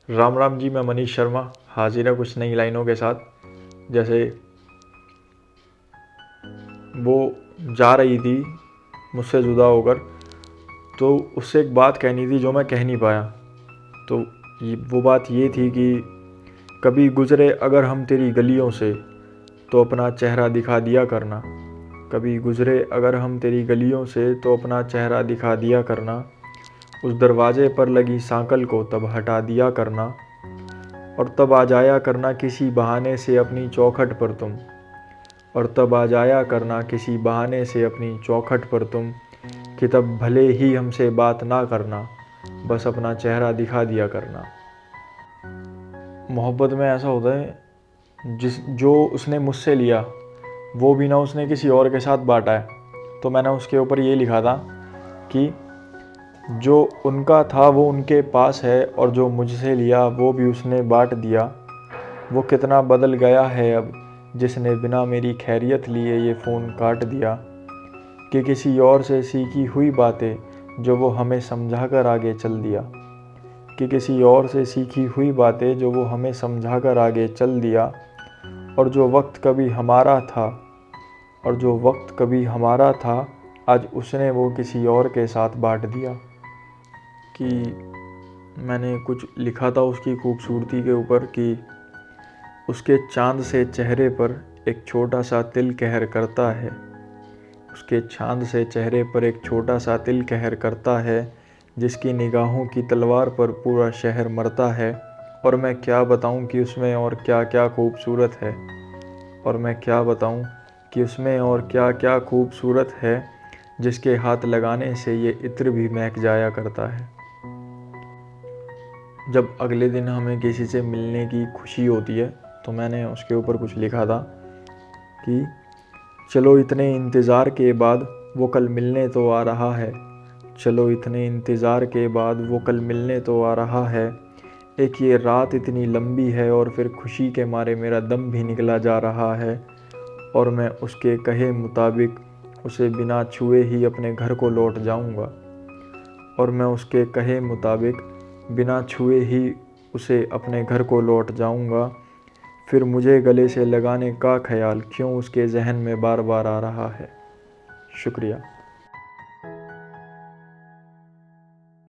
राम राम जी, मैं मनीष शर्मा हाजिर है कुछ नई लाइनों के साथ। जैसे वो जा रही थी मुझसे जुदा होकर, तो उससे एक बात कहनी थी जो मैं कह नहीं पाया। तो वो बात ये थी कि कभी गुज़रे अगर हम तेरी गलियों से तो अपना चेहरा दिखा दिया करना। कभी गुज़रे अगर हम तेरी गलियों से तो अपना चेहरा दिखा दिया करना। उस दरवाजे पर लगी सांकल को तब हटा दिया करना, और तब आ जाया करना किसी बहाने से अपनी चौखट पर तुम। और तब आ जाया करना किसी बहाने से अपनी चौखट पर तुम, कि तब भले ही हमसे बात ना करना, बस अपना चेहरा दिखा दिया करना। मोहब्बत में ऐसा होता है, जो उसने मुझसे लिया वो भी ना उसने किसी और के साथ बांटा है। तो मैंने उसके ऊपर ये लिखा था कि जो उनका था वो उनके पास है, और जो मुझसे लिया वो भी उसने बांट दिया। वो कितना बदल गया है अब, जिसने बिना मेरी खैरियत लिए ये फ़ोन काट दिया। कि किसी और से सीखी हुई बातें जो वो हमें समझा कर आगे चल दिया। कि किसी और से सीखी हुई बातें जो वो हमें समझा कर आगे चल दिया। और जो वक्त कभी हमारा था, और जो वक्त कभी हमारा था, आज उसने वो किसी और के साथ बांट दिया। कि मैंने कुछ लिखा था उसकी खूबसूरती के ऊपर कि उसके चाँद से चेहरे पर एक छोटा सा तिल कहर करता है। उसके चाँद से चेहरे पर एक छोटा सा तिल कहर करता है, जिसकी निगाहों की तलवार पर पूरा शहर मरता है। और मैं क्या बताऊं कि उसमें और क्या क्या खूबसूरत है। और मैं क्या बताऊं कि उसमें और क्या क्या खूबसूरत है, जिसके हाथ लगाने से ये इत्र भी महक जाया करता है। जब अगले दिन हमें किसी से मिलने की खुशी होती है तो मैंने उसके ऊपर कुछ लिखा था कि चलो इतने इंतज़ार के बाद वो कल मिलने तो आ रहा है। चलो इतने इंतज़ार के बाद वो कल मिलने तो आ रहा है। एक ये रात इतनी लंबी है और फिर खुशी के मारे मेरा दम भी निकला जा रहा है। और मैं उसके कहे मुताबिक उसे बिना छुए ही अपने घर को लौट जाऊंगा। और मैं उसके कहे मुताबिक बिना छुए ही उसे अपने घर को लौट जाऊंगा। फिर मुझे गले से लगाने का ख्याल क्यों उसके जहन में बार बार आ रहा है। शुक्रिया।